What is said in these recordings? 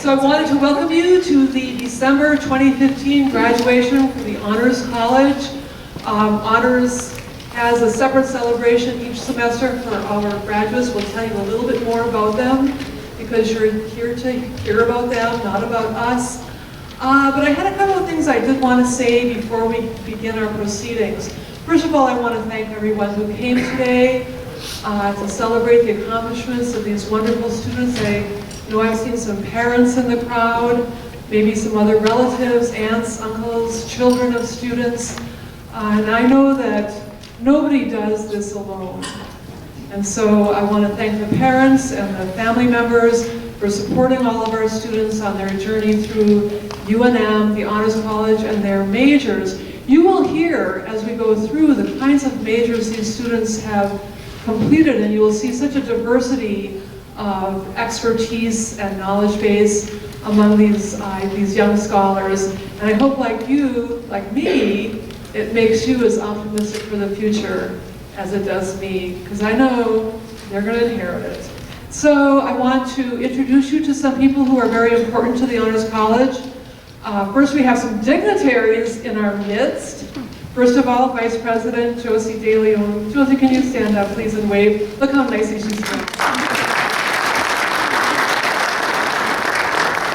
So I wanted to welcome you to the December 2015 graduation from the Honors College. Honors has a separate celebration each semester for our graduates. We'll tell you a little bit more about them because you're here to hear about them, not about us. But I had a couple of things I did want to say before we begin our proceedings. First of all, I want to thank everyone who came today to celebrate the accomplishments of these wonderful students. I've seen some parents in the crowd, maybe some other relatives, aunts, uncles, children of students. And I know that nobody does this alone. And so I want to thank the parents and the family members for supporting all of our students on their journey through UNM, the Honors College, and their majors. You will hear as we go through the kinds of majors these students have completed, and you will see such a diversity of expertise and knowledge base among these young scholars. And I hope, like you, like me, it makes you as optimistic for the future as it does me, because I know they're going to inherit it. So I want to introduce you to some people who are very important to the Honors College. First, we have some dignitaries in our midst. First of all, Vice President Josie DeLeon. Josie, can you stand up, please, and wave? Look how nicely she's doing.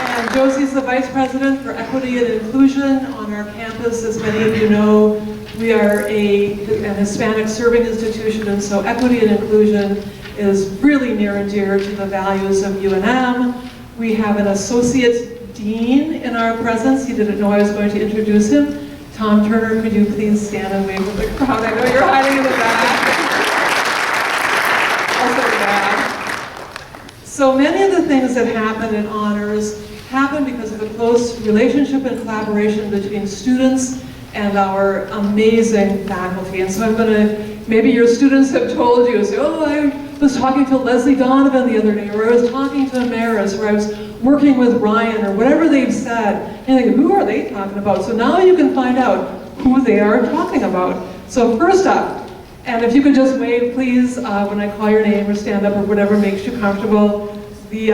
And Josie's the Vice President for Equity and Inclusion on our campus. As many of you know, we are an Hispanic serving institution, and so equity and inclusion is really near and dear to the values of UNM. We have an Associate Dean in our presence. He didn't know I was going to introduce him. Tom Turner, could you please stand and wave to the crowd? I know you're hiding in the back. Also the back. So many of the things that happen in honors happen because of a close relationship and collaboration between students and our amazing faculty. And so I'm going to, maybe your students have told you, say, oh, I was talking to Leslie Donovan the other day, or I was talking to Amaris, or I was working with Ryan, or whatever they've said. And you think, who are they talking about? So now you can find out who they are talking about. So first up, and if you could just wave, please, when I call your name, or stand up, or whatever makes you comfortable, the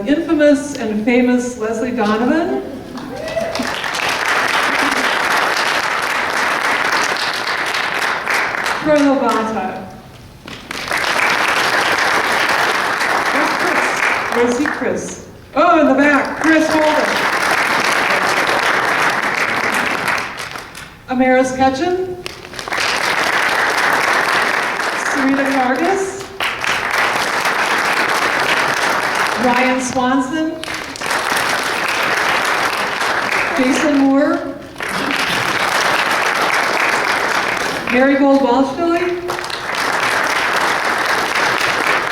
infamous and famous Leslie Donovan. Troy Lobata. Where's Chris? Where's he, Chris? Oh, in the back, Chris Holden. Amaris Ketchum. Serena Vargas. Ryan Swanson. Jason Moore. Marigold Walshbilly.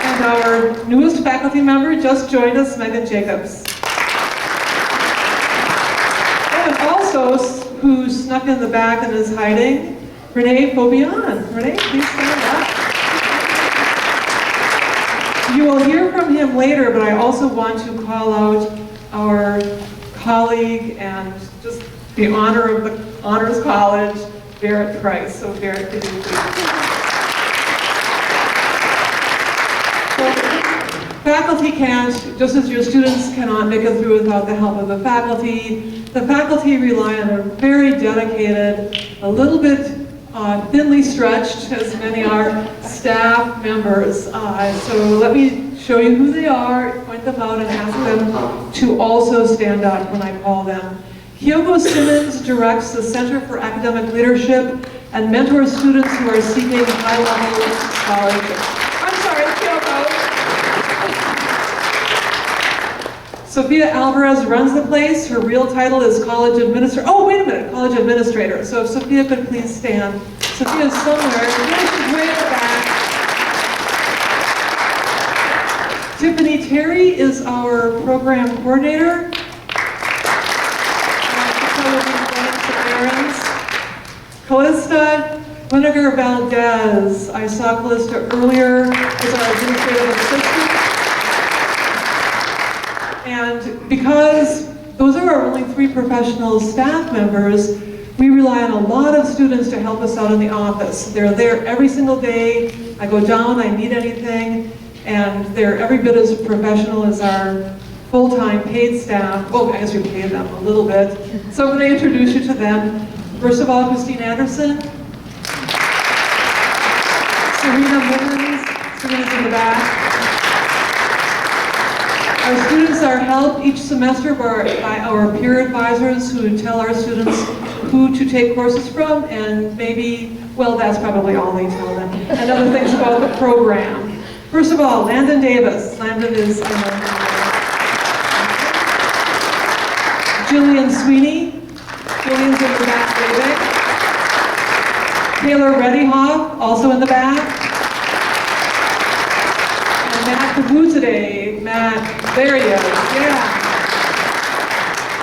And our newest faculty member just joined us, Megan Jacobs. And also, who snuck in the back and is hiding, Renee Fobian. Renee, please stand up. You will hear from him later, but I also want to call out our colleague and just the honor of the Honors College, Barrett Price. So Barrett, could you please? Faculty can't, just as your students cannot make it through without the help of the faculty rely on a very dedicated, a little bit thinly stretched, as many are, staff members. So let me show you who they are, point them out, and ask them to also stand up when I call them. Kyoko Simmons directs the Center for Academic Leadership and mentors students who are seeking high-level scholarships. I'm sorry, Kyoko. Sophia Alvarez runs the place. Her real title is college administrator. Oh, wait a minute, college administrator. So if Sophia could please stand. Sophia's somewhere. She's way in the back. Tiffany Terry is our program coordinator. Callista Winiger Valdez. I saw Callista earlier as our administrative assistant. And because those are our only 3 professional staff members, we rely on a lot of students to help us out in the office. They're there every single day. I go down, I need anything, and they're every bit as professional as our full-time paid staff. Well, I guess we paid them a little bit. So I'm going to introduce you to them. First of all, Christine Anderson. Serena Middens. Serena's in the back. Our students are helped each semester by our peer advisors who tell our students who to take courses from and maybe, well, that's probably all they tell them, and other things about the program. First of all, Landon Davis. Landon is Jillian Sweeney. Jillian's in the back way back. Taylor Reddyhoff, also in the back. And Matt Kabuzade. Matt, there he is, yeah.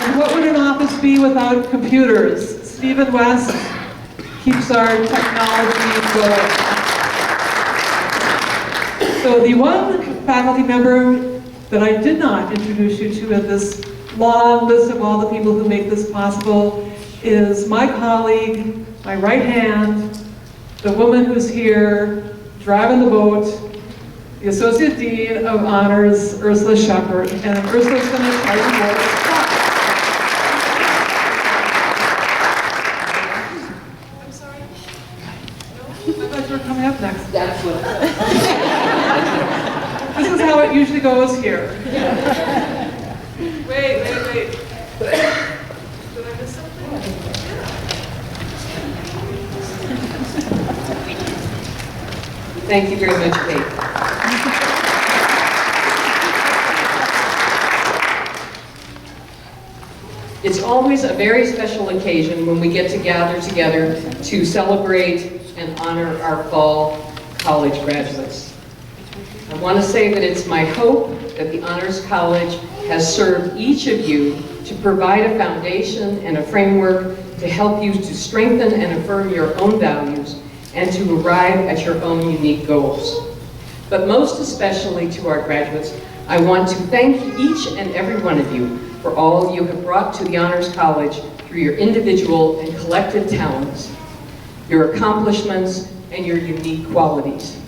And what would an office be without computers? Stephen West keeps our technology going. So the one faculty member that I did not introduce you to in this long list of all the people who make this possible is my colleague, my right hand, the woman who's here driving the boat, the Associate Dean of Honors, Ursula Shepard. And Ursula's going to tell you more. I'm sorry? No? I thought you were coming up next. That's what. This is how it usually goes here. Wait. Did I miss something? Yeah. Thank you very much, Kate. It's always a very special occasion when we get to gather together to celebrate and honor our fall college graduates. I want to say that it's my hope that the Honors College has served each of you to provide a foundation and a framework to help you to strengthen and affirm your own values and to arrive at your own unique goals. But most especially to our graduates, I want to thank each and every one of you for all you have brought to the Honors College through your individual and collective talents, your accomplishments, and your unique qualities.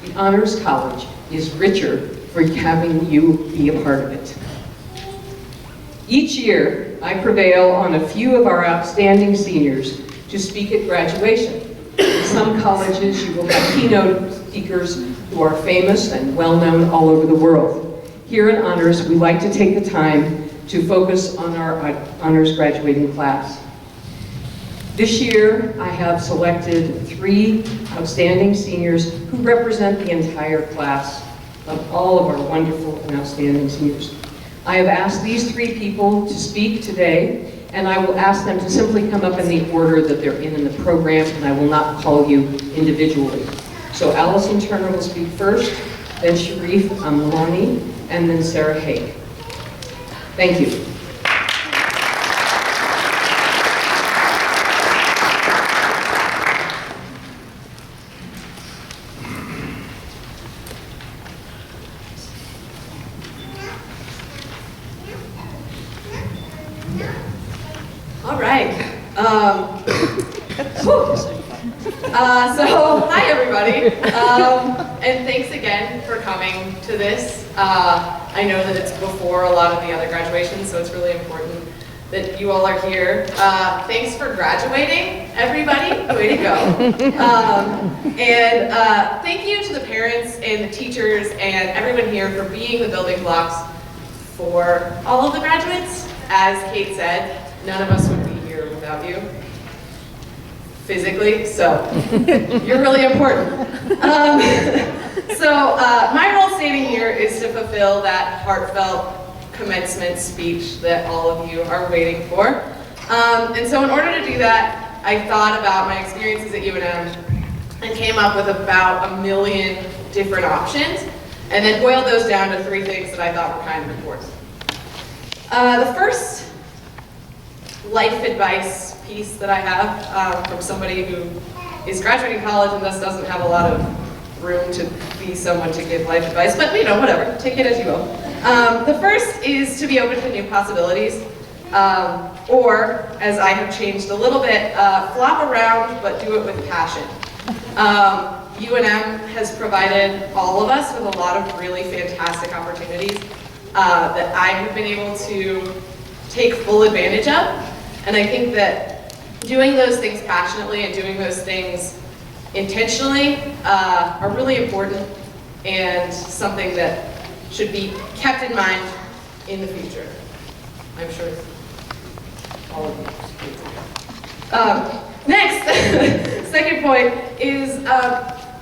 The Honors College is richer for having you be a part of it. Each year, I prevail on a few of our outstanding seniors to speak at graduation. In some colleges, you will have keynote speakers who are famous and well-known all over the world. Here in Honors, we like to take the time to focus on our Honors graduating class. This year, I have selected 3 outstanding seniors who represent the entire class of all of our wonderful and outstanding seniors. I have asked these 3 people to speak today, and I will ask them to simply come up in the order that they're in the program, and I will not call you individually. So Allison Turner will speak first, then Sharif Amlani, and then Sarah Haig. Thank you. All right. So hi everybody, and thanks again for coming to this. I know that it's before a lot of the other graduations, so it's really important that you all are here. Thanks for graduating, everybody. Way to go. And thank you to the parents and the teachers and everyone here for being the building blocks for all of the graduates. As Kate said, none of us would be here without you. Physically, so you're really important. My role standing here is to fulfill that heartfelt commencement speech that all of you are waiting for. And so in order to do that, I thought about my experiences at UNM and came up with about 1 million different options, and then boiled those down to 3 things that I thought were kind of important. The first life advice piece that I have from somebody who is graduating college and thus doesn't have a lot of room to be someone to give life advice, but you know, whatever, take it as you will. The first is to be open to new possibilities, or as I have changed a little bit, flop around but do it with passion. UNM has provided all of us with a lot of really fantastic opportunities. that I have been able to take full advantage of. And I think that doing those things passionately and doing those things intentionally are really important and something that should be kept in mind in the future. I'm sure all of you. Next, second point is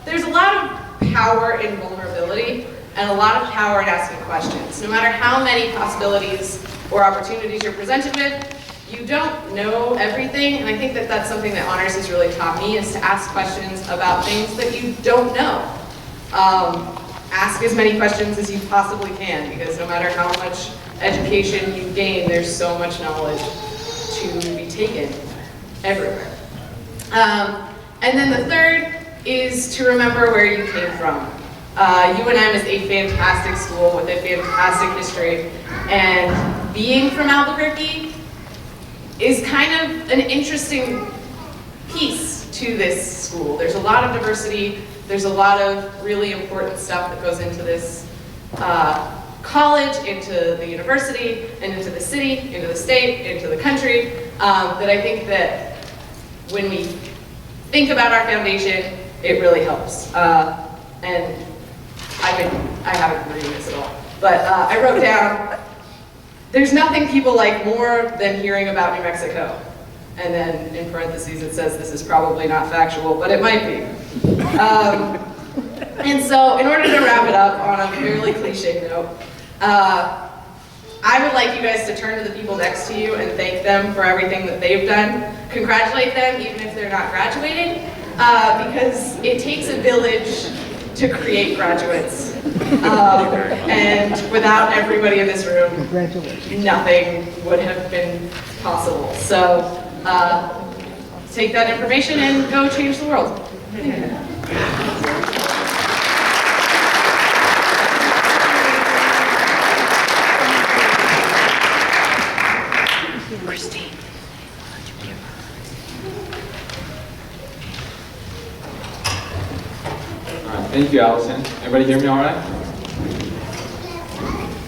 there's a lot of power in vulnerability and a lot of power in asking questions. No matter how many possibilities or opportunities you're presented with, you don't know everything, and I think that that's something that honors has really taught me, is to ask questions about things that you don't know. Ask as many questions as you possibly can, because no matter how much education you gain, there's so much knowledge to be taken everywhere. And then the third is to remember where you came from. UNM is a fantastic school with a fantastic history, and being from Albuquerque is kind of an interesting piece to this school. There's a lot of diversity, there's a lot of really important stuff that goes into this college, into the university, and into the city, into the state, into the country, that I think that when we think about our foundation, it really helps. And I haven't been reading this at all, but I wrote down, there's nothing people like more than hearing about New Mexico. And then in parentheses it says this is probably not factual, but it might be. And so in order to wrap it up on a fairly cliche note, I would like you guys to turn to the people next to you and thank them for everything that they've done. Congratulate them even if they're not graduating, because it takes a village to create graduates. And without everybody in this room, nothing would have been possible. So take that information and go change the world. Thank you. Thank you, Allison. Everybody hear me all right?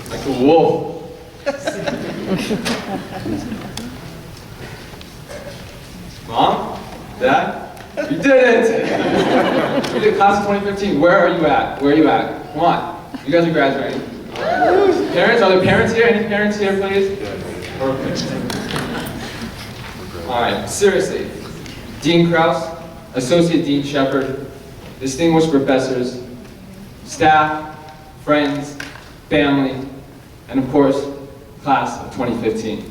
Like a wolf. Mom? Dad? You did it! You did class of 2015. Where are you at? Where are you at? Come on. You guys are graduating. Parents? Are there parents here? Any parents here, please? Perfect. All right, seriously. Dean Krause, Associate Dean Shepard, distinguished professors, staff, friends, family, and of course, class of 2015.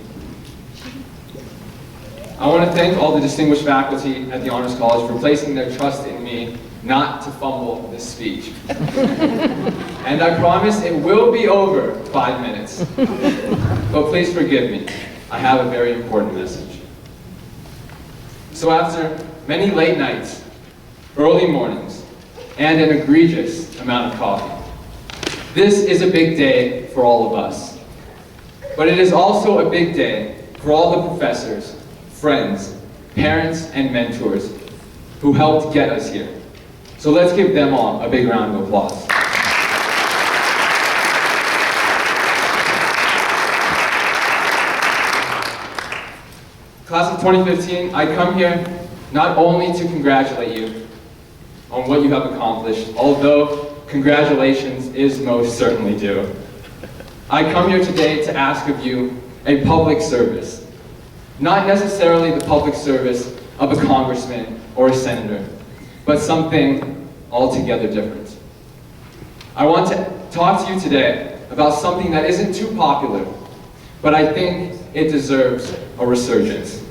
I want to thank all the distinguished faculty at the Honors College for placing their trust in me not to fumble this speech. And I promise it will be over 5 minutes. But please forgive me, I have a very important message. So after many late nights, early mornings, and an egregious amount of coffee, this is a big day for all of us. But it is also a big day for all the professors, friends, parents, and mentors who helped get us here. So let's give them all a big round of applause. Class of 2015, I come here not only to congratulate you on what you have accomplished, although congratulations is most certainly due. I come here today to ask of you a public service. Not necessarily the public service of a congressman or a senator, but something altogether different. I want to talk to you today about something that isn't too popular, but I think it deserves a resurgence.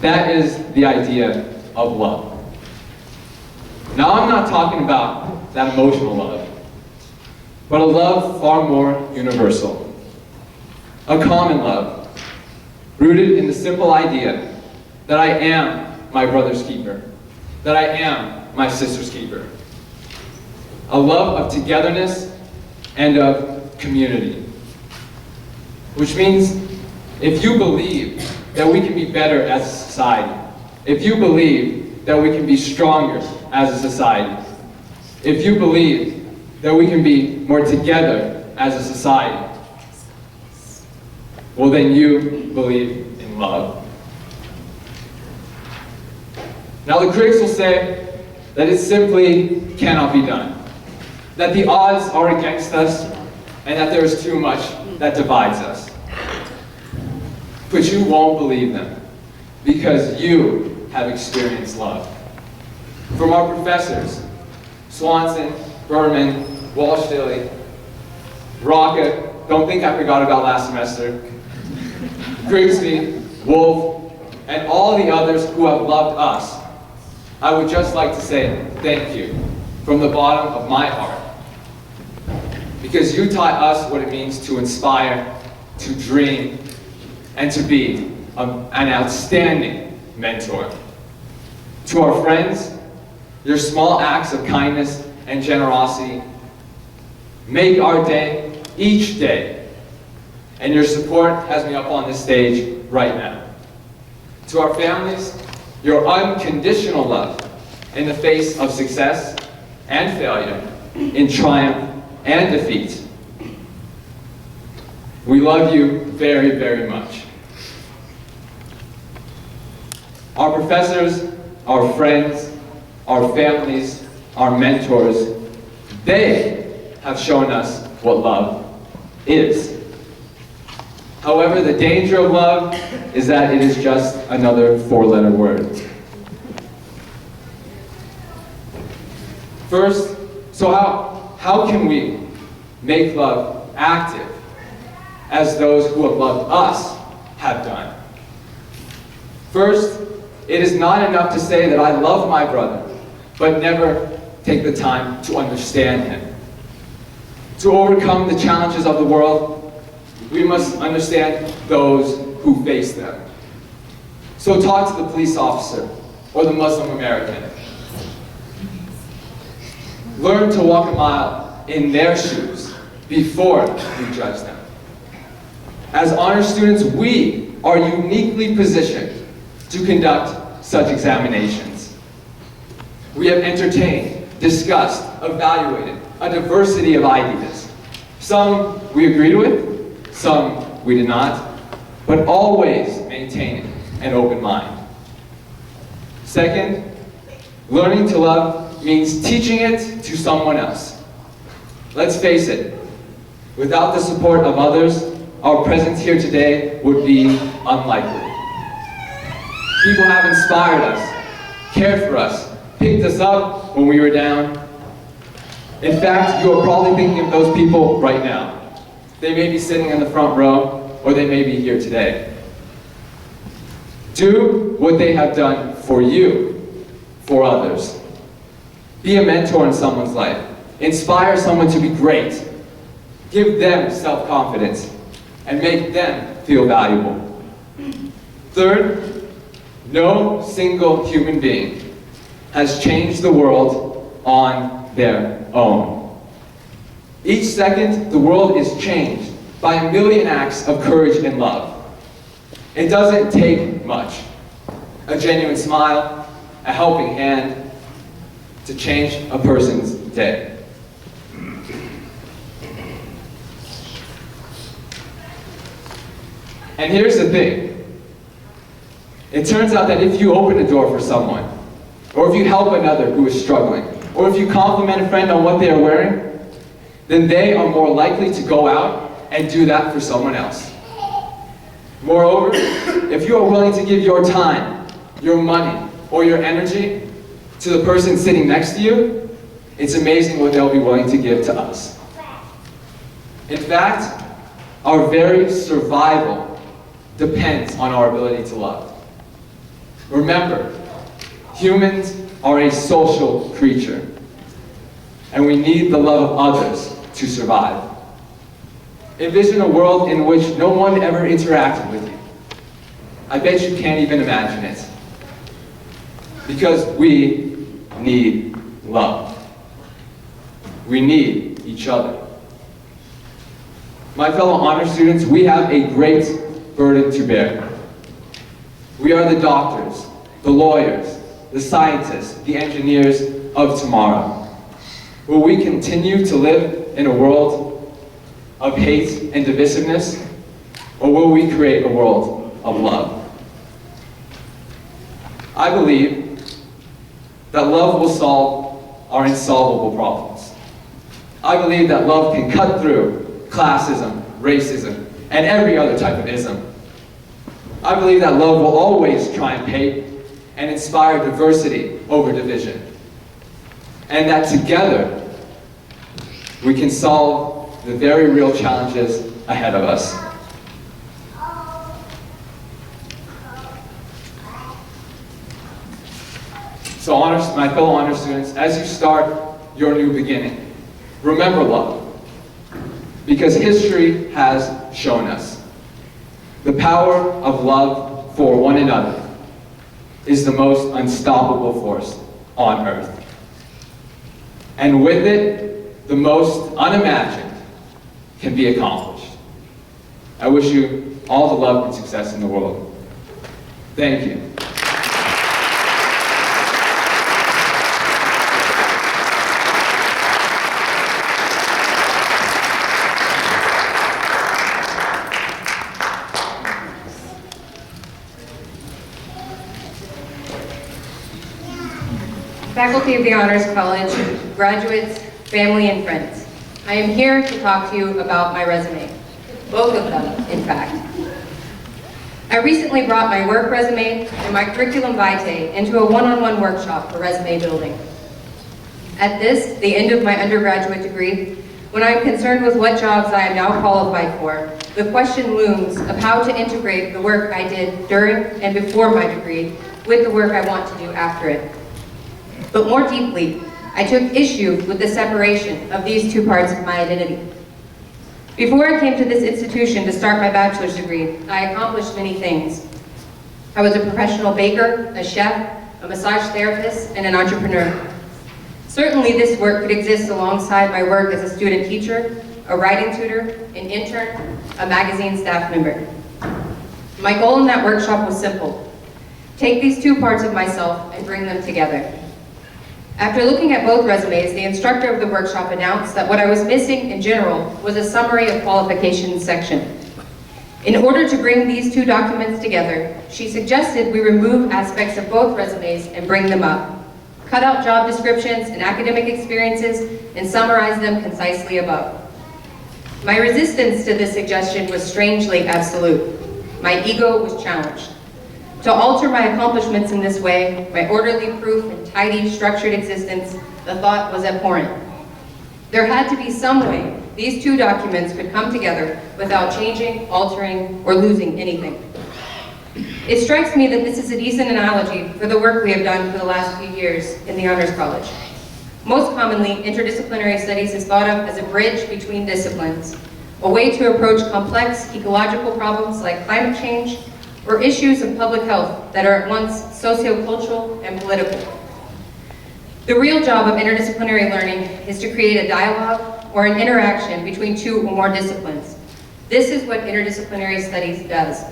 That is the idea of love. Now, I'm not talking about that emotional love, but a love far more universal. A common love, rooted in the simple idea that I am my brother's keeper, that I am my sister's keeper. A love of togetherness and of community. Which means if you believe that we can be better as a society, if you believe that we can be stronger as a society, if you believe that we can be more together as a society, well then you believe in love. Now the critics will say that it simply cannot be done, that the odds are against us, and that there is too much that divides us. But you won't believe them, because you have experienced love. From our professors, Swanson, Berman, Walsh-Dilly, Rocca, don't think I forgot about last semester, Grigsby, Wolf, and all the others who have loved us, I would just like to say thank you from the bottom of my heart. Because you taught us what it means to inspire, to dream, and to be an outstanding mentor. To our friends, your small acts of kindness and generosity make our day each day, and your support has me up on this stage right now. To our families, your unconditional love in the face of success and failure, in triumph and defeat. We love you very, very much. Our professors, our friends, our families, our mentors, they have shown us what love is. However, the danger of love is that it is just another four-letter word. First, so how can we make love active as those who have loved us have done? First, it is not enough to say that I love my brother, but never take the time to understand him. To overcome the challenges of the world, we must understand those who face them. So talk to the police officer or the Muslim American. Learn to walk a mile in their shoes before you judge them. As honor students, we are uniquely positioned to conduct such examinations. We have entertained, discussed, evaluated a diversity of ideas. Some we agreed with, some we did not, but always maintaining an open mind. Second, learning to love means teaching it to someone else. Let's face it, without the support of others, our presence here today would be unlikely. People have inspired us, cared for us, picked us up when we were down. In fact, you are probably thinking of those people right now. They may be sitting in the front row, or they may be here today. Do what they have done for you, for others. Be a mentor in someone's life. Inspire someone to be great. Give them self-confidence, and make them feel valuable. Third, no single human being has changed the world on their own. Each second, the world is changed by a million acts of courage and love. It doesn't take much. A genuine smile, a helping hand, to change a person's day. And here's the thing. It turns out that if you open a door for someone, or if you help another who is struggling, or if you compliment a friend on what they are wearing, then they are more likely to go out and do that for someone else. Moreover, if you are willing to give your time, your money, or your energy to the person sitting next to you, it's amazing what they'll be willing to give to us. In fact, our very survival depends on our ability to love. Remember, humans are a social creature, and we need the love of others to survive. Envision a world in which no one ever interacted with you. I bet you can't even imagine it. Because we need love. We need each other. My fellow honor students, we have a great burden to bear. We are the doctors, the lawyers, the scientists, the engineers of tomorrow. Will we continue to live in a world of hate and divisiveness, or will we create a world of love? I believe that love will solve our insolvable problems. I believe that love can cut through classism, racism, and every other type of ism. I believe that love will always triumph hate and inspire diversity over division. And that together, we can solve the very real challenges ahead of us. So my fellow honor students, as you start your new beginning, remember love. Because history has shown us the power of love for one another is the most unstoppable force on earth. And with it, the most unimagined can be accomplished. I wish you all the love and success in the world. Thank you. Faculty of the Honors College, graduates, family, and friends. I am here to talk to you about my resume. Both of them, in fact. I recently brought my work resume and my curriculum vitae into a one-on-one workshop for resume building. At this, the end of my undergraduate degree, when I am concerned with what jobs I am now qualified for, the question looms of how to integrate the work I did during and before my degree with the work I want to do after it. But more deeply, I took issue with the separation of these two parts of my identity. Before I came to this institution to start my bachelor's degree, I accomplished many things. I was a professional baker, a chef, a massage therapist, and an entrepreneur. Certainly this work could exist alongside my work as a student teacher, a writing tutor, an intern, a magazine staff member. My goal in that workshop was simple: take these two parts of myself and bring them together. After looking at both resumes, the instructor of the workshop announced that what I was missing in general was a summary of qualifications section. In order to bring these two documents together, she suggested we remove aspects of both resumes and bring them up, cut out job descriptions and academic experiences, and summarize them concisely above. My resistance to this suggestion was strangely absolute. My ego was challenged. To alter my accomplishments in this way, my orderly proof and tidy, structured existence, the thought was abhorrent. There had to be some way these two documents could come together without changing, altering, or losing anything. It strikes me that this is a decent analogy for the work we have done for the last few years in the Honors College. Most commonly, interdisciplinary studies is thought of as a bridge between disciplines, a way to approach complex ecological problems like climate change, or issues of public health that are at once socio-cultural and political. The real job of interdisciplinary learning is to create a dialogue or an interaction between two or more disciplines. This is what interdisciplinary studies does.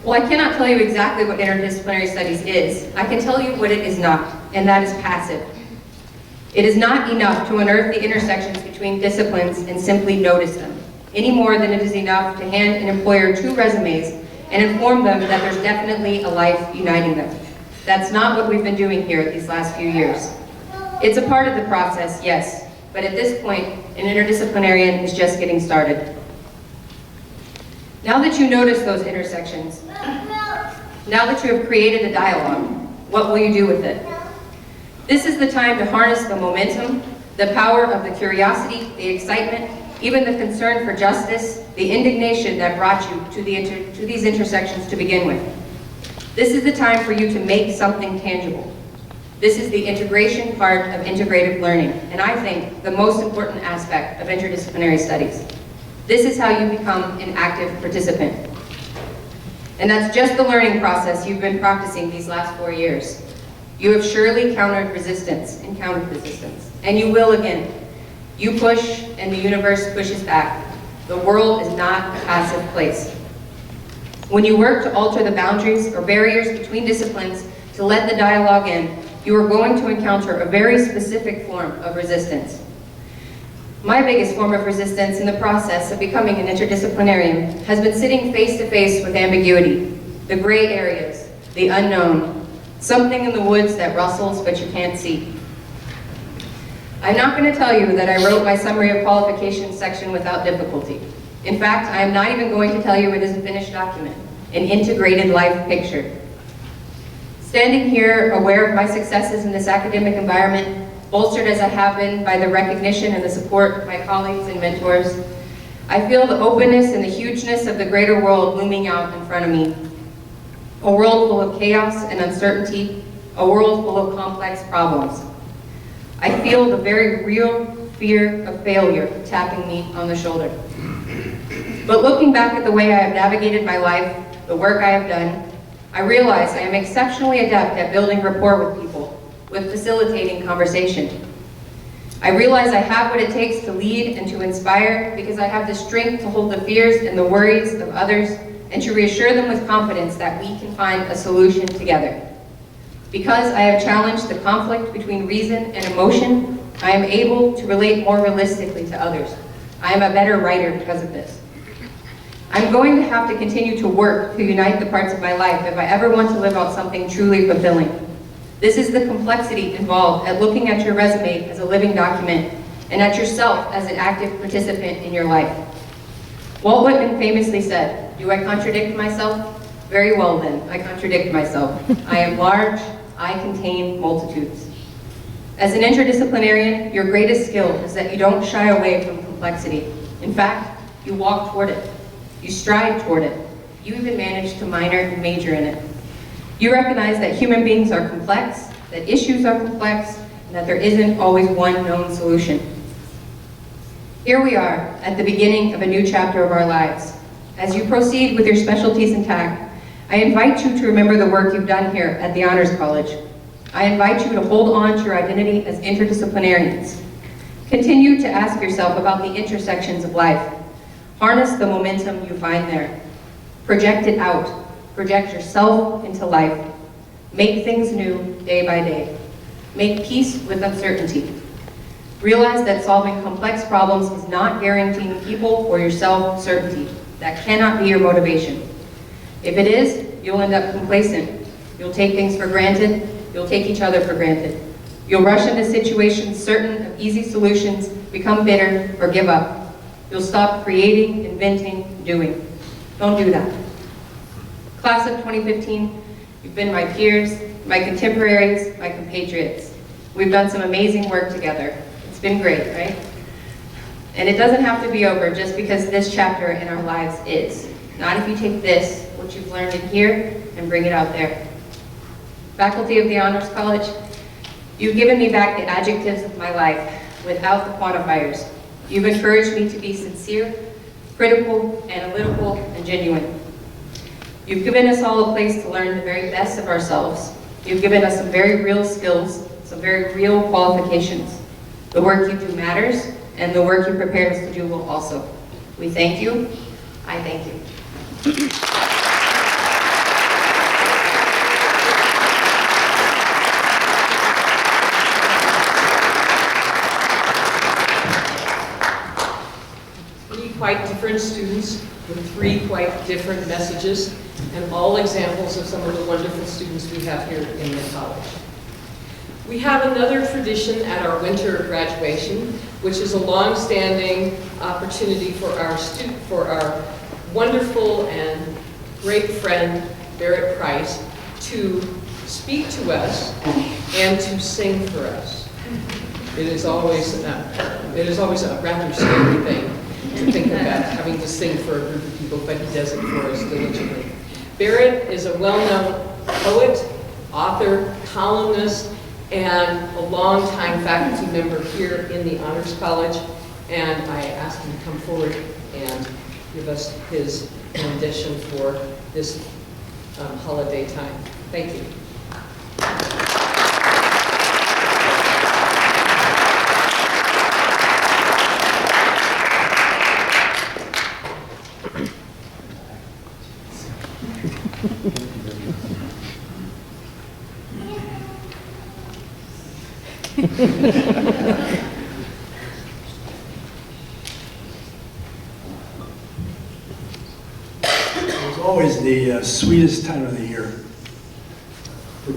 Well, I cannot tell you exactly what interdisciplinary studies is. I can tell you what it is not, and that is passive. It is not enough to unearth the intersections between disciplines and simply notice them, any more than it is enough to hand an employer two resumes and inform them that there's definitely a life uniting them. That's not what we've been doing here these last few years. It's a part of the process, yes, but at this point, an interdisciplinarian is just getting started. Now that you notice those intersections, now that you have created a dialogue, what will you do with it? This is the time to harness the momentum, the power of the curiosity, the excitement, even the concern for justice, the indignation that brought you to these intersections to begin with. This is the time for you to make something tangible. This is the integration part of integrative learning, and I think the most important aspect of interdisciplinary studies. This is how you become an active participant. And that's just the learning process you've been practicing these last 4 years. You have surely encountered resistance, and you will again. You push, and the universe pushes back. The world is not a passive place. When you work to alter the boundaries or barriers between disciplines to let the dialogue in, you are going to encounter a very specific form of resistance. My biggest form of resistance in the process of becoming an interdisciplinarian has been sitting face to face with ambiguity, the gray areas, the unknown, something in the woods that rustles but you can't see. I'm not going to tell you that I wrote my summary of qualifications section without difficulty. In fact, I am not even going to tell you it is a finished document, an integrated life picture. Standing here, aware of my successes in this academic environment, bolstered as I have been by the recognition and the support of my colleagues and mentors, I feel the openness and the hugeness of the greater world looming out in front of me. A world full of chaos and uncertainty, a world full of complex problems. I feel the very real fear of failure tapping me on the shoulder. But looking back at the way I have navigated my life, the work I have done, I realize I am exceptionally adept at building rapport with people, with facilitating conversation. I realize I have what it takes to lead and to inspire because I have the strength to hold the fears and the worries of others and to reassure them with confidence that we can find a solution together. Because I have challenged the conflict between reason and emotion, I am able to relate more realistically to others. I am a better writer because of this. I'm going to have to continue to work to unite the parts of my life if I ever want to live out something truly fulfilling. This is the complexity involved at looking at your resume as a living document and at yourself as an active participant in your life. Walt Whitman famously said, "Do I contradict myself? Very well then, I contradict myself. I am large, I contain multitudes." As an interdisciplinarian, your greatest skill is that you don't shy away from complexity. In fact, you walk toward it. You strive toward it. You even manage to minor and major in it. You recognize that human beings are complex, that issues are complex, and that there isn't always one known solution. Here we are at the beginning of a new chapter of our lives. As you proceed with your specialties intact, I invite you to remember the work you've done here at the Honors College. I invite you to hold on to your identity as interdisciplinarians. Continue to ask yourself about the intersections of life. Harness the momentum you find there. Project it out. Project yourself into life. Make things new day by day. Make peace with uncertainty. Realize that solving complex problems is not guaranteeing people or yourself certainty. That cannot be your motivation. If it is, you'll end up complacent. You'll take things for granted. You'll take each other for granted. You'll rush into situations certain of easy solutions, become bitter, or give up. You'll stop creating, inventing, doing. Don't do that. Class of 2015, you've been my peers, my contemporaries, my compatriots. We've done some amazing work together. It's been great, right? And it doesn't have to be over just because this chapter in our lives is. Not if you take this, what you've learned in here, and bring it out there. Faculty of the Honors College, you've given me back the adjectives of my life without the quantifiers. You've encouraged me to be sincere, critical, analytical, and genuine. You've given us all a place to learn the very best of ourselves. You've given us some very real skills, some very real qualifications. The work you do matters, and the work you prepared us to do will also. We thank you. I thank you. Three quite different students with three quite different messages, and all examples of some of the wonderful students we have here in the college. We have another tradition at our winter graduation, which is a long-standing opportunity for our wonderful and great friend, Barrett Price, to speak to us and to sing for us. It is always a rather scary thing to think about having to sing for a group of people, but he does it for us diligently. Barrett is a well-known poet, author, columnist, and a longtime faculty member here in the Honors College, and I asked him to come forward and give us his rendition for this holiday time. Thank you. always the sweetest time of the year to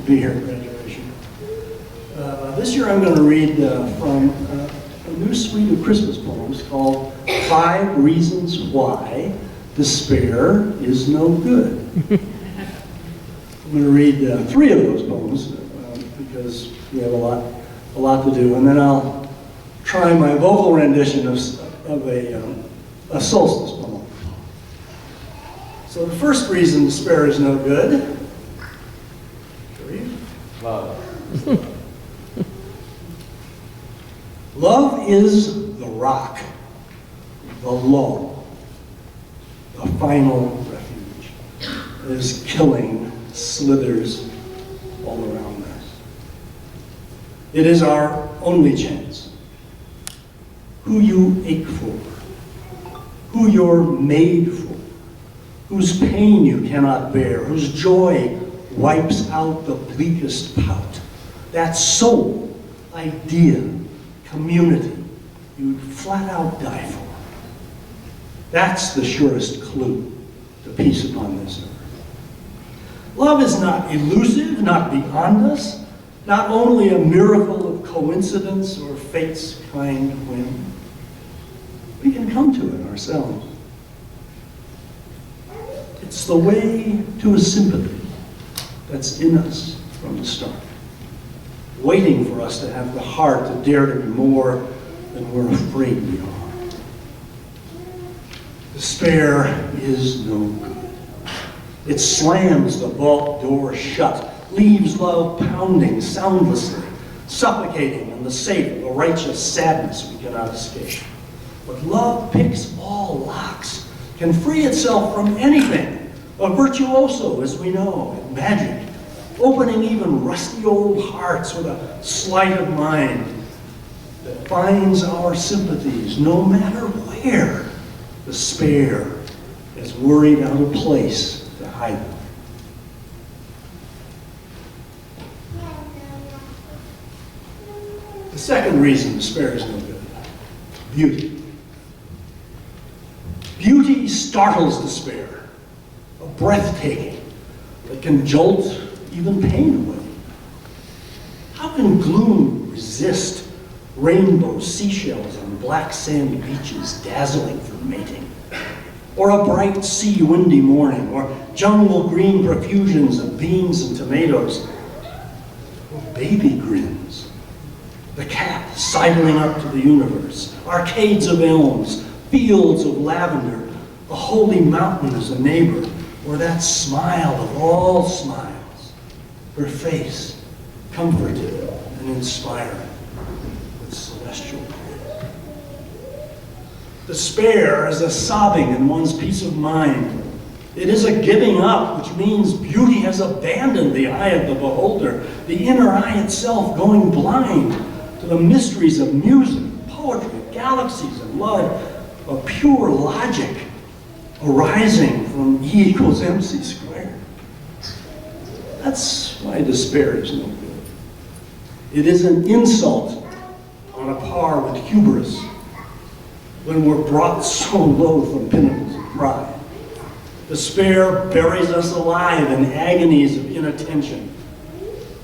be here at graduation. This year I'm going to read from a new suite of Christmas poems called 5 Reasons Why Despair is No Good. I'm going to read 3 of those poems because we have a lot to do, and then I'll try my vocal rendition of a solstice poem. So the first reason despair is no good. Love. Love is the rock, the lull, the final refuge as killing slithers all around us. It is our only chance. Who you ache for, who you're made for, whose pain you cannot bear, whose joy wipes out the bleakest pout. That soul, idea, community you'd flat out die for. That's the surest clue to peace upon this earth. Love is not elusive, not beyond us, not only a miracle of coincidence or fate's kind whim. We can come to it ourselves. It's the way to a sympathy that's in us from the start, waiting for us to have the heart to dare to be more than we're afraid we are. Despair is no good. It slams the vault door shut, leaves love pounding soundlessly, suffocating in the safe of a righteous sadness we cannot escape. But love picks all locks, can free itself from anything, a virtuoso, as we know, at magic, opening even rusty old hearts with a sleight of mind that finds our sympathies no matter where despair has worried out a place to hide them. The second reason despair is no good: beauty. Beauty startles despair, a breathtaking that can jolt even pain away. How can gloom resist rainbow seashells on black sand beaches dazzling for mating? Or a bright sea windy morning, or jungle green profusions of beans and tomatoes, or baby grins, the cat sidling up to the universe, arcades of elms, fields of lavender, a holy mountain as a neighbor, or that smile of all smiles, her face comforted and inspiring with celestial grace. Despair is a sobbing in one's peace of mind. It is a giving up, which means beauty has abandoned the eye of the beholder, the inner eye itself going blind to the mysteries of music, poetry, galaxies, and love, of pure logic arising from E equals MC squared. That's why despair is no good. It is an insult on a par with hubris when we're brought so low from pinnacles of pride. Despair buries us alive in agonies of inattention.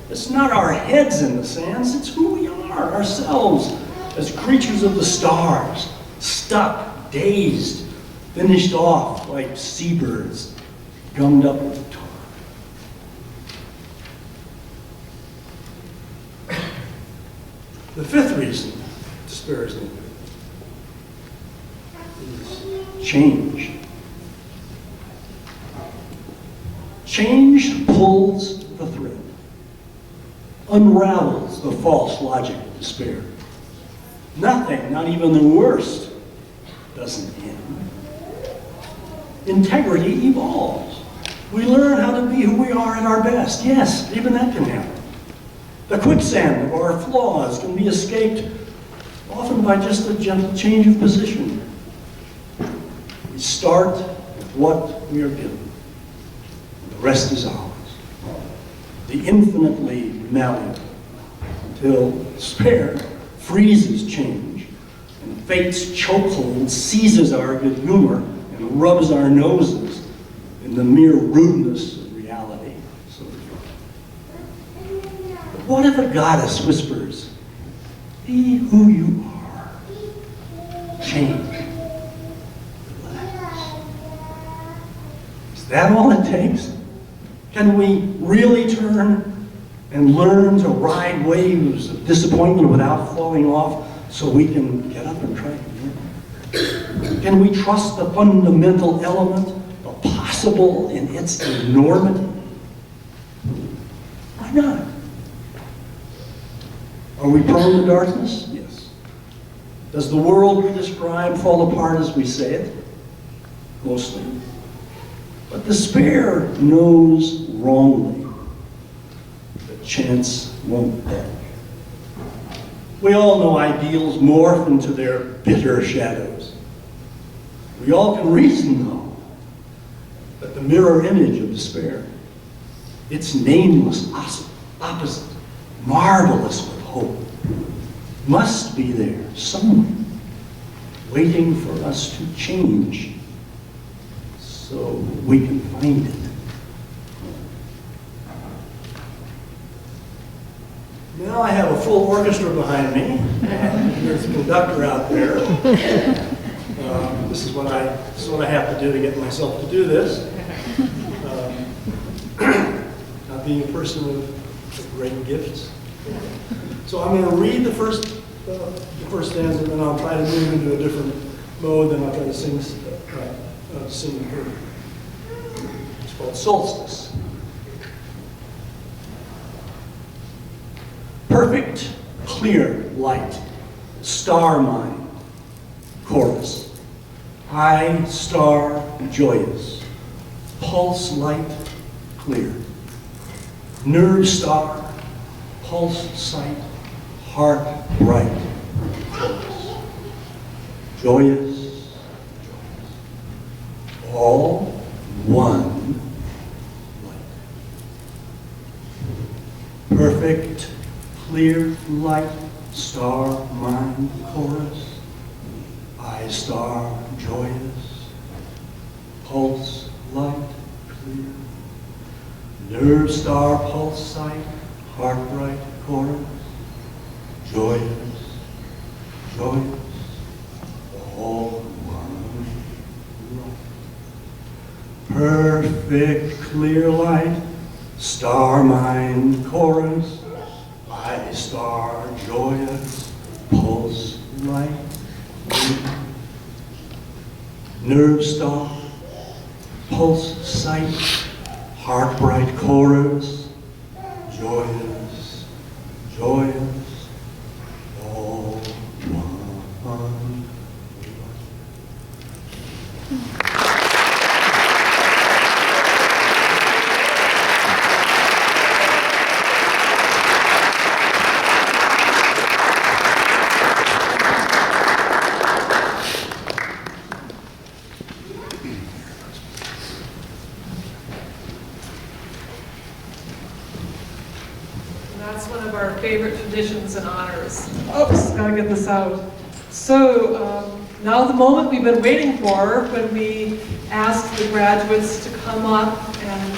It's not our heads in the sands, it's who we are, ourselves, as creatures of the stars, stuck, dazed, finished off like seabirds, gummed up with tar. The fifth reason despair is no good is change. Change pulls the thread, unravels the false logic of despair. Nothing, not even the worst, doesn't end. Integrity evolves. We learn how to be who we are at our best. Yes, even that can happen. The quicksand of our flaws can be escaped often by just a gentle change of position. We start with what we are given. The rest is ours. The infinitely malleable, until despair freezes change, and fate's chokehold seizes our good humor and rubs our noses and the mere rudeness of reality. So, but what if a goddess whispers, "Be who you are, change, relax"? Is that all it takes? Can we really turn and learn to ride waves of disappointment without falling off so we can get up and try again? Can we trust the fundamental element, the possible in its enormity? Why not? Are we prone to darkness? Yes. Does the world we describe fall apart as we say it? Mostly. But despair knows wrongly that chance won't bend. We all know ideals morph into their bitter shadows. We all can reason, though, that the mirror image of despair, its nameless opposite, marvelous with hope, must be there somewhere, waiting for us to change so we can find it. Now I have a full orchestra behind me. There's a conductor out there. This is what I have to do to get myself to do this. Not being a person with great gifts. So I'm going to read the first stanza, and then I'll try to move into a different mode. Then I'll try to sing the hymn. It's called Solstice. Perfect, clear light, star mine, chorus. High star joyous, pulse light clear. Nerve star, pulse sight, heart bright, chorus. Joyous, all one light. Perfect, clear light, star mine chorus. Eye star joyous, pulse light clear. Nerve star pulse sight, heart bright chorus. Joyous, joyous, all one light. Perfect clear light, star mine chorus. Eye star joyous, pulse light. Nerve star, pulse sight, heart bright chorus. Joyous, joyous, all one. That's one of our favorite traditions and honors. Oops, gotta get this out. So now the moment we've been waiting for, when we ask the graduates to come up and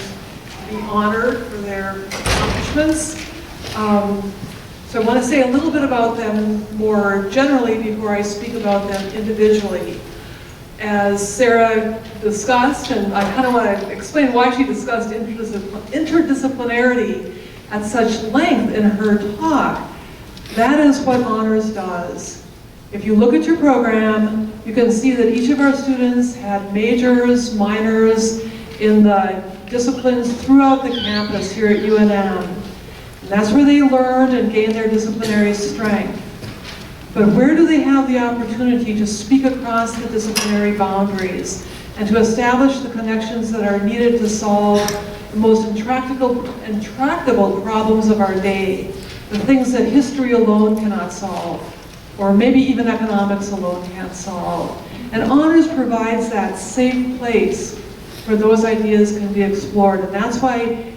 be honored for their accomplishments. So I want to say a little bit about them more generally before I speak about them individually. As Sarah discussed, and I kind of want to explain why she discussed interdisciplinarity at such length in her talk. That is what honors does. If you look at your program, you can see that each of our students had majors, minors in the disciplines throughout the campus here at UNM. And that's where they learned and gained their disciplinary strength. But where do they have the opportunity to speak across the disciplinary boundaries and to establish the connections that are needed to solve the most intractable problems of our day, the things that history alone cannot solve, or maybe even economics alone can't solve. And honors provides that safe place where those ideas can be explored. And that's why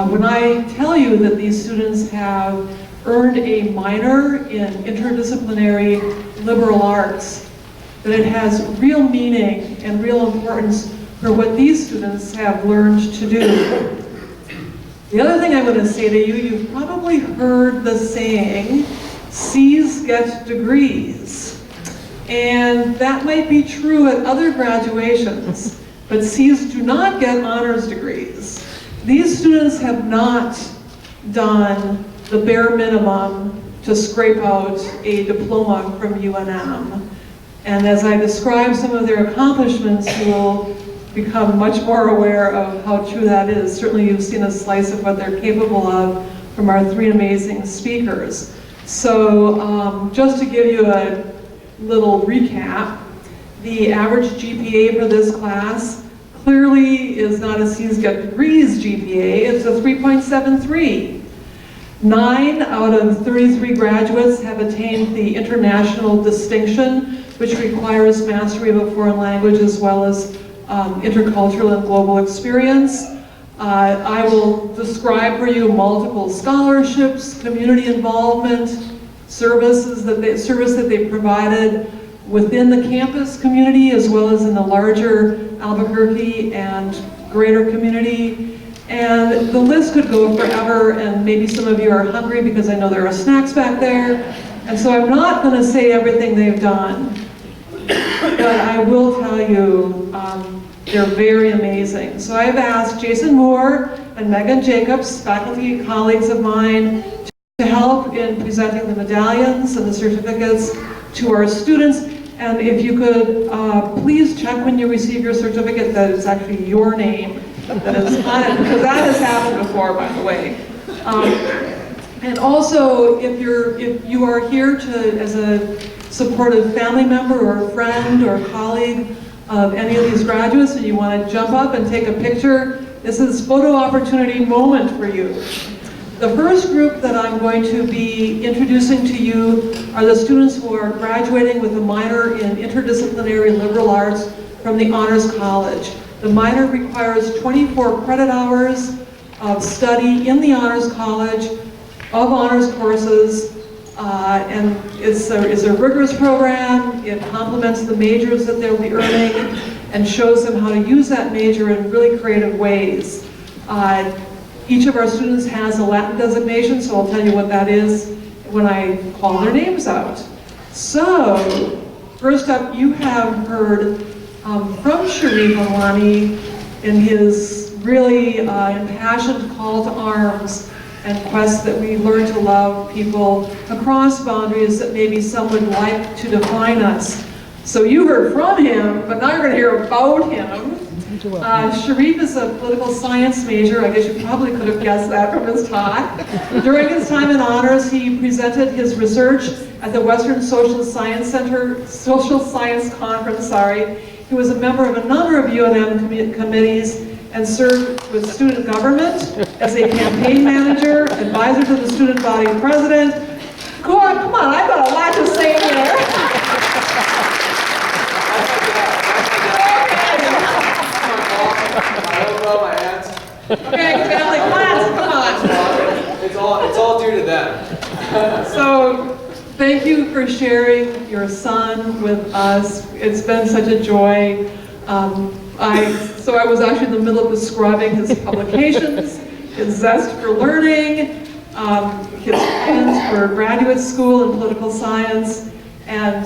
when I tell you that these students have earned a minor in interdisciplinary liberal arts, that it has real meaning and real importance for what these students have learned to do. The other thing I'm going to say to you, you've probably heard the saying, C's get degrees. And that might be true at other graduations, but C's do not get honors degrees. These students have not done the bare minimum to scrape out a diploma from UNM. And as I describe some of their accomplishments, you will become much more aware of how true that is. Certainly you've seen a slice of what they're capable of from our three amazing speakers. So just to give you a little recap, the average GPA for this class clearly is not a C's get degrees GPA, it's a 3.73. 9 out of 33 graduates have attained the international distinction, which requires mastery of a foreign language as well as intercultural and global experience. I will describe for you multiple scholarships, community involvement, service that they provided within the campus community as well as in the larger Albuquerque and greater community. And the list could go forever, and maybe some of you are hungry because I know there are snacks back there. And so I'm not going to say everything they've done, but I will tell you they're very amazing. So I've asked Jason Moore and Megan Jacobs, faculty colleagues of mine, to help in presenting the medallions and the certificates to our students. And if you could please check when you receive your certificate that it's actually your name that is on it, because that has happened before, by the way. And also, if you are here as a supportive family member or friend or colleague of any of these graduates and you want to jump up and take a picture, this is photo opportunity moment for you. The first group that I'm going to be introducing to you are the students who are graduating with a minor in interdisciplinary liberal arts from the Honors College. The minor requires 24 credit hours of study in the Honors College of honors courses, and it's a rigorous program. It complements the majors that they'll be earning and shows them how to use that major in really creative ways. Each of our students has a Latin designation, so I'll tell you what that is when I call their names out. So, first up, you have heard from Sharif Alani in his really impassioned call to arms and quest that we learn to love people across boundaries that maybe some would like to define us. So you heard from him, but now you're going to hear about him. Sharif is a political science major. I guess you probably could have guessed that from his talk. During his time in honors, he presented his research at the Western Social Science Conference. He was a member of a number of UNM committees and served with student government as a campaign manager, advisor to the student body president. Come on, I've got a lot to say there. Okay, family class, come on. It's all due to them. So, thank you for sharing your son with us. It's been such a joy. So I was actually in the middle of describing his publications, his zest for learning, his plans for graduate school in political science, and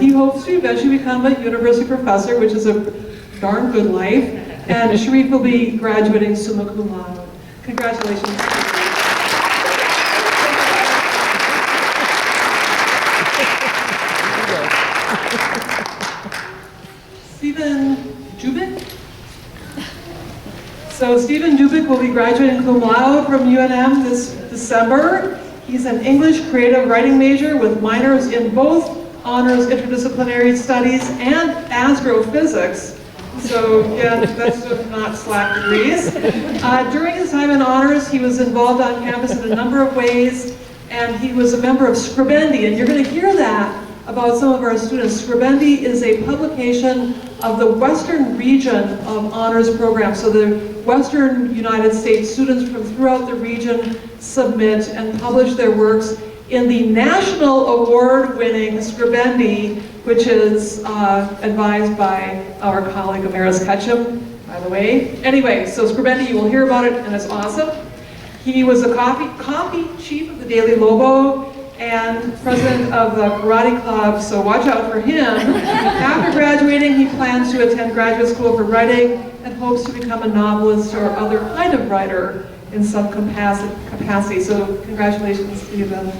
he hopes to eventually become a university professor, which is a darn good life. And Sharif will be graduating summa cum laude. Congratulations. Stephen Dubik? So Stephen Dubik will be graduating cum laude from UNM this December. He's an English creative writing major with minors in both honors interdisciplinary studies and astrophysics. So yeah, that's not slack degrees. During his time in honors, he was involved on campus in a number of ways, and he was a member of Scribendi, and you're going to hear that about some of our students. Scribendi is a publication of the Western region of honors programs. So the Western United States students from throughout the region submit and publish their works in the national award-winning Scribendi, which is advised by our colleague Amaris Ketchum, by the way. Anyway, so Scribendi, you will hear about it, and it's awesome. He was the coffee chief of the Daily Lobo and president of the Karate Club, so watch out for him. After graduating, he plans to attend graduate school for writing and hopes to become a novelist or other kind of writer in some capacity. So congratulations, Stephen.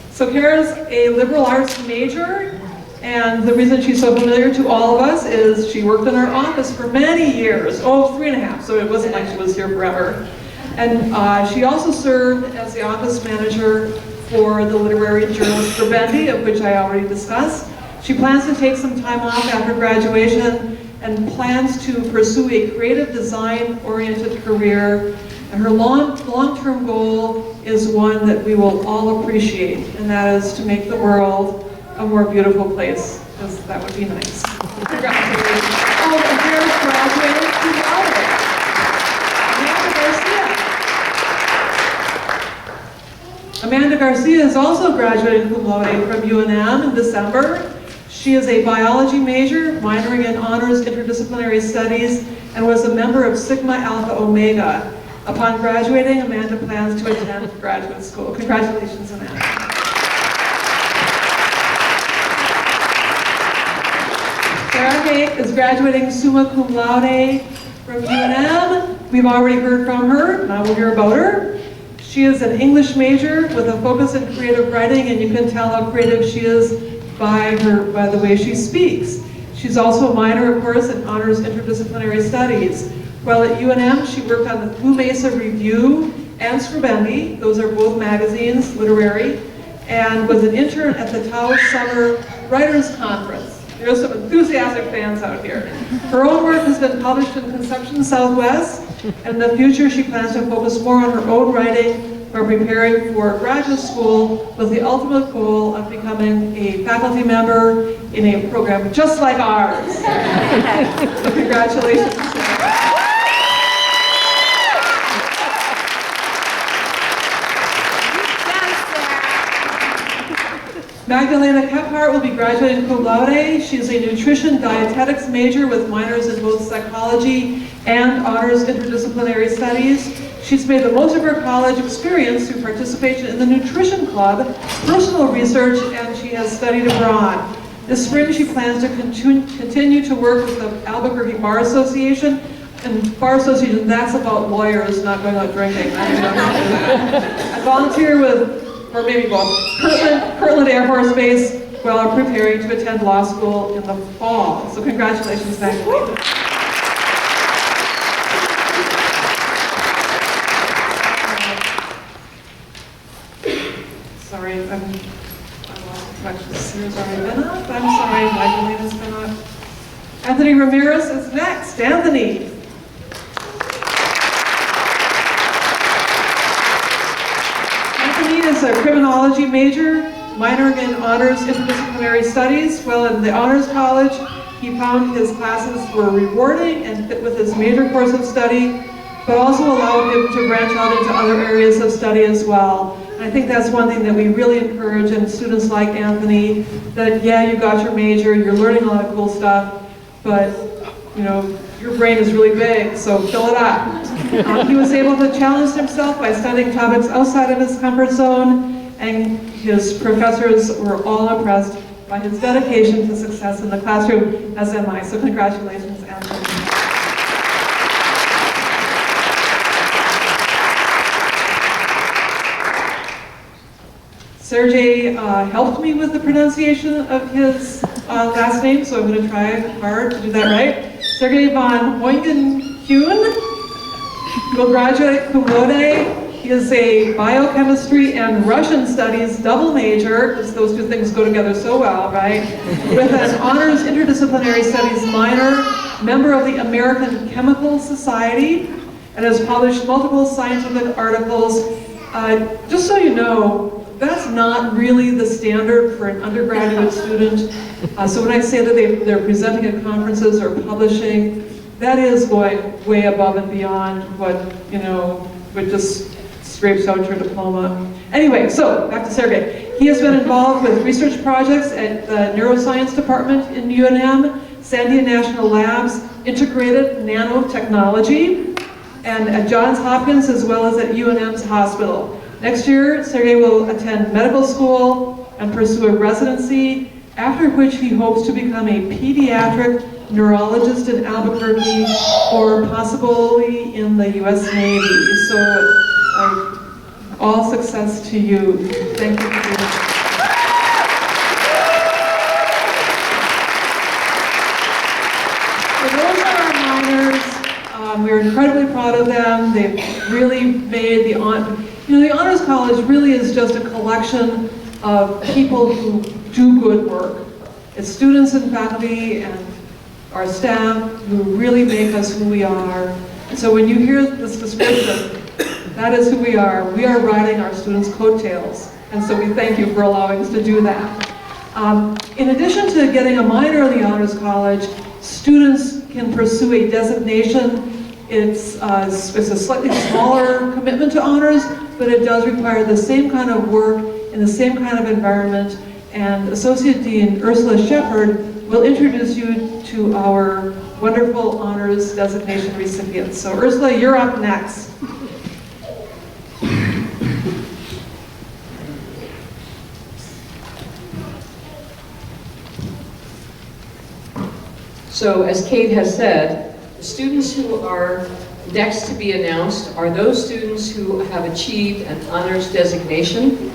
So Kara's a liberal arts major, and the reason she's so familiar to all of us is she worked in our office for many years, 3.5, so it wasn't like she was here forever. And she also served as the office manager for the literary journal Scribendi, of which I already discussed. She plans to take some time off after graduation and plans to pursue a creative design-oriented career. And her long-term goal is one that we will all appreciate, and that is to make the world a more beautiful place, because that would be nice. Congratulations. Oh, and here's graduated cum laude, Amanda Garcia. Amanda Garcia is also graduating cum laude from UNM in December. She is a biology major, minoring in honors interdisciplinary studies, and was a member of Sigma Alpha Omega. Upon graduating, Amanda plans to attend graduate school. Congratulations, Amanda. Sarah Hake is graduating summa cum laude from UNM. We've already heard from her, now we'll hear about her. She is an English major with a focus in creative writing, and you can tell how creative she is by the way she speaks. She's also a minor, of course, in honors interdisciplinary studies. While at UNM, she worked on the Blue Mesa Review and Scribendi, those are both magazines, literary, and was an intern at the Taos Summer Writers Conference. There's some enthusiastic fans out here. Her own work has been published in Conception Southwest, and in the future she plans to focus more on her own writing while preparing for graduate school with the ultimate goal of becoming a faculty member in a program just like ours. So congratulations, Sarah. Magdalena Kephart will be graduating cum laude. She is a nutrition dietetics major with minors in both psychology and honors interdisciplinary studies. She's made the most of her college experience through participation in the nutrition club, personal research, and she has studied abroad. This spring she plans to continue to work with the Albuquerque Bar Association. And Bar Association, that's about lawyers not going out drinking. I volunteer with, or maybe both, Kirtland Air Force Base while preparing to attend law school in the fall. So congratulations, Magdalena. Sorry, I lost the touch. Sarah's already been up. I'm sorry, Magdalena's been up. Anthony Ramirez is next. Anthony. Anthony is a criminology major, minoring in honors interdisciplinary studies. While in the honors college, he found his classes were rewarding and fit with his major course of study, but also allowed him to branch out into other areas of study as well. And I think that's one thing that we really encourage in students like Anthony, that yeah, you got your major, you're learning a lot of cool stuff, but you know, your brain is really big, so fill it up. He was able to challenge himself by studying topics outside of his comfort zone, and his professors were all impressed by his dedication to success in the classroom, as am I. So congratulations, Anthony. Sergey helped me with the pronunciation of his last name, so I'm going to try hard to do that right. Sergey von Hoingen-Kuhn will graduate cum laude. He is a biochemistry and Russian studies double major, because those two things go together so well, right? With an honors interdisciplinary studies minor, member of the American Chemical Society, and has published multiple scientific articles. Just so you know, that's not really the standard for an undergraduate student. So when I say that they're presenting at conferences or publishing, that is going way above and beyond what, what just scrapes out your diploma. Anyway, so back to Sergey. He has been involved with research projects at the neuroscience department in UNM, Sandia National Labs, integrated nanotechnology, and at Johns Hopkins as well as at UNM's hospital. Next year, Sergey will attend medical school and pursue a residency, after which he hopes to become a pediatric neurologist in Albuquerque or possibly in the U.S. Navy. So all success to you. Thank you for being here. So those are our minors. We're incredibly proud of them. They've really made the the Honors College really is just a collection of people who do good work. It's students and faculty and our staff who really make us who we are. And so when you hear this description, that is who we are. We are riding our students' coattails. And so we thank you for allowing us to do that. In addition to getting a minor in the Honors College, students can pursue a designation. It's a slightly smaller commitment to honors, but it does require the same kind of work in the same kind of environment. And Associate Dean Ursula Shepard will introduce you to our wonderful honors designation recipients. So Ursula, you're up next. So as Kate has said, the students who are next to be announced are those students who have achieved an honors designation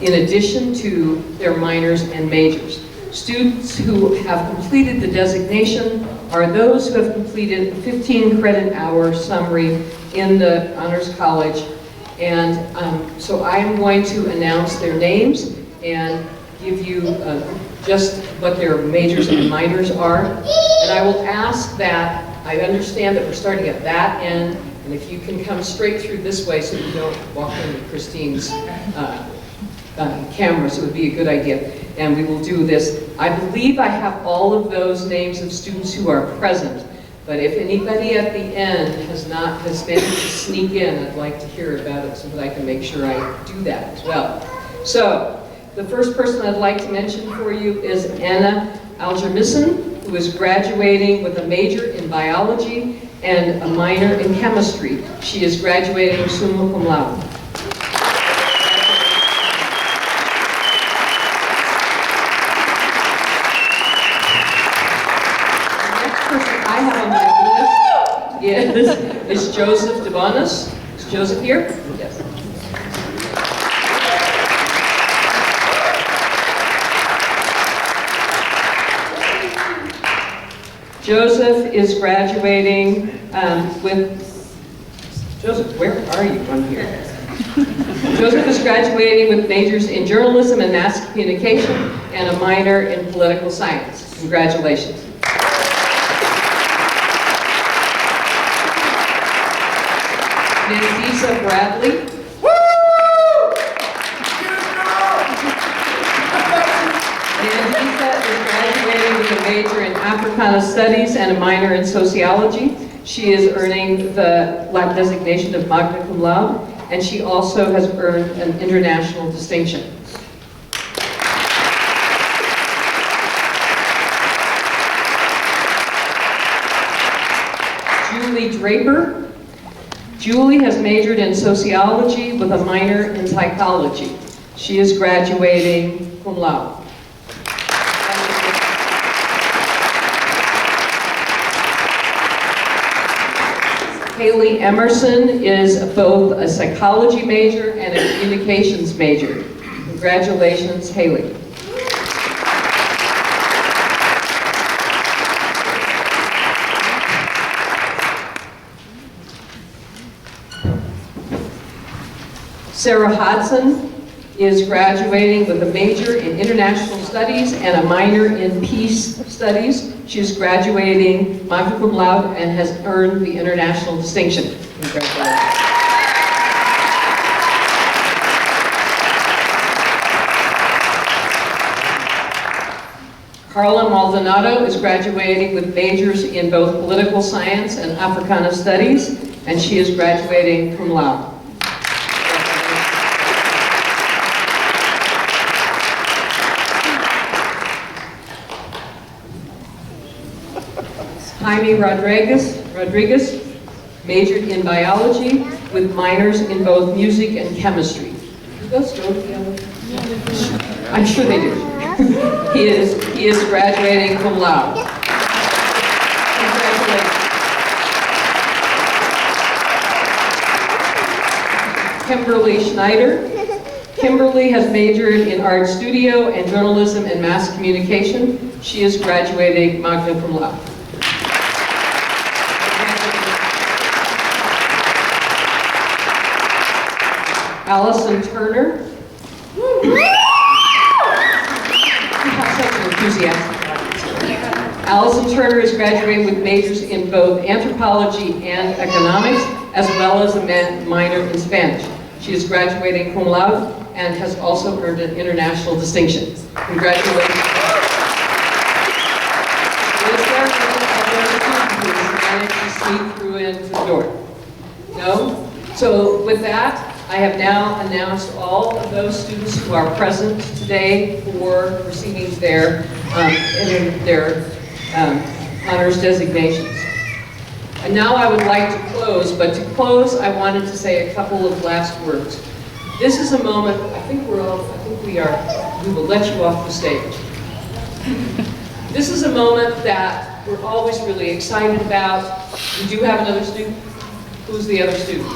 in addition to their minors and majors. Students who have completed the designation are those who have completed a 15 credit hour summary in the Honors College. And so I'm going to announce their names and give you just what their majors and minors are. And I will ask that, I understand that we're starting at that end, and if you can come straight through this way so you don't walk into Christine's cameras, it would be a good idea. And we will do this. I believe I have all of those names of students who are present, but if anybody at the end has managed to sneak in, I'd like to hear about it so that I can make sure I do that as well. So, the first person I'd like to mention for you is Anna Algermissen, who is graduating with a major in biology and a minor in chemistry. She is graduating summa cum laude. Is Joseph DeBonis. Is Joseph here? Yes. Joseph is graduating Joseph, where are you on here? Joseph is graduating with majors in journalism and mass communication and a minor in political science. Congratulations. Nandisa Bradley. Nandisa is graduating with a major in Africana Studies and a minor in Sociology. She is earning the designation of magna cum laude, and she also has earned an international distinction. Julie Draper. Julie has majored in sociology with a minor in psychology. She is graduating cum laude. Haley Emerson is both a psychology major and a communications major. Congratulations, Haley. Sarah Hodson is graduating with a major in international studies and a minor in peace studies. She is graduating magna cum laude and has earned the international distinction. Congratulations. Carla Maldonado is graduating with majors in both political science and Africana studies, and she is graduating cum laude. Jaime Rodriguez majored in biology with minors in both music and chemistry. Do those go together? I'm sure they do. He is graduating cum laude. Congratulations. Kimberly Schneider. Kimberly has majored in art studio and journalism and mass communication. She is graduating magna cum laude. Allison Turner. Allison Turner is graduating with majors in both anthropology and economics, as well as a minor in Spanish. She is graduating cum laude and has also earned an international distinction. Congratulations. Is there who managed to sneak through into the door? No? So with that, I have now announced all of those students who are present today for receiving their honors designations. And now I would like to close, but to close, I wanted to say a couple of last words. This is a moment, we will let you off the stage. This is a moment that we're always really excited about. We do have another student. Who's the other student?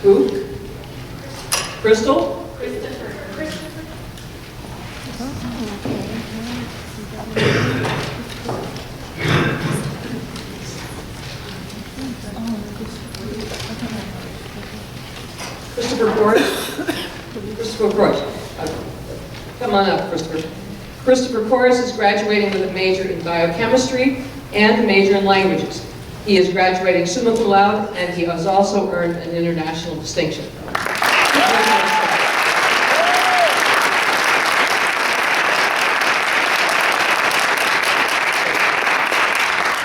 Who? Crystal? Christopher. Christopher Forrest? Christopher Forrest. Come on up, Christopher. Christopher Forrest is graduating with a major in biochemistry and a major in languages. He is graduating summa cum laude, and he has also earned an international distinction.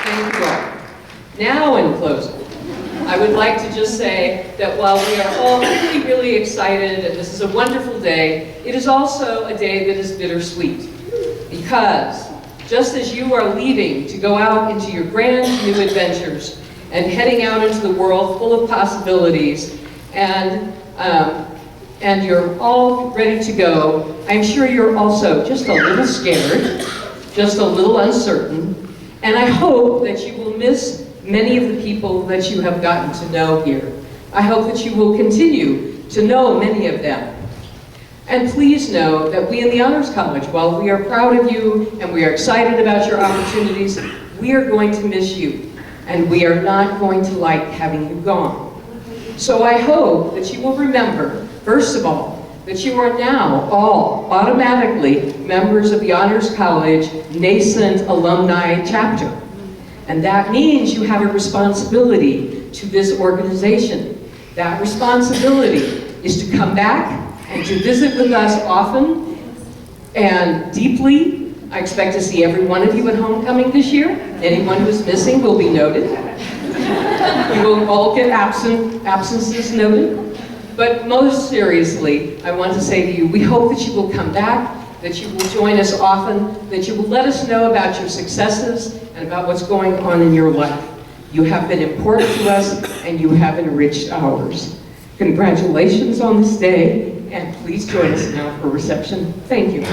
Thank you all. Now, in closing, I would like to just say that while we are all really, really excited, and this is a wonderful day, it is also a day that is bittersweet. Because just as you are leaving to go out into your grand new adventures and heading out into the world full of possibilities, and you're all ready to go, I'm sure you're also just a little scared, just a little uncertain, and I hope that you will miss many of the people that you have gotten to know here. I hope that you will continue to know many of them. And please know that we in the Honors College, while we are proud of you and we are excited about your opportunities, we are going to miss you. And we are not going to like having you gone. So I hope that you will remember, first of all, that you are now all automatically members of the Honors College nascent alumni chapter. And that means you have a responsibility to this organization. That responsibility is to come back and to visit with us often and deeply. I expect to see every one of you at homecoming this year. Anyone who's missing will be noted. You will all get absences noted. But most seriously, I want to say to you, we hope that you will come back, that you will join us often, that you will let us know about your successes and about what's going on in your life. You have been important to us, and you have enriched ours. Congratulations on this day, and please join us now for reception. Thank you.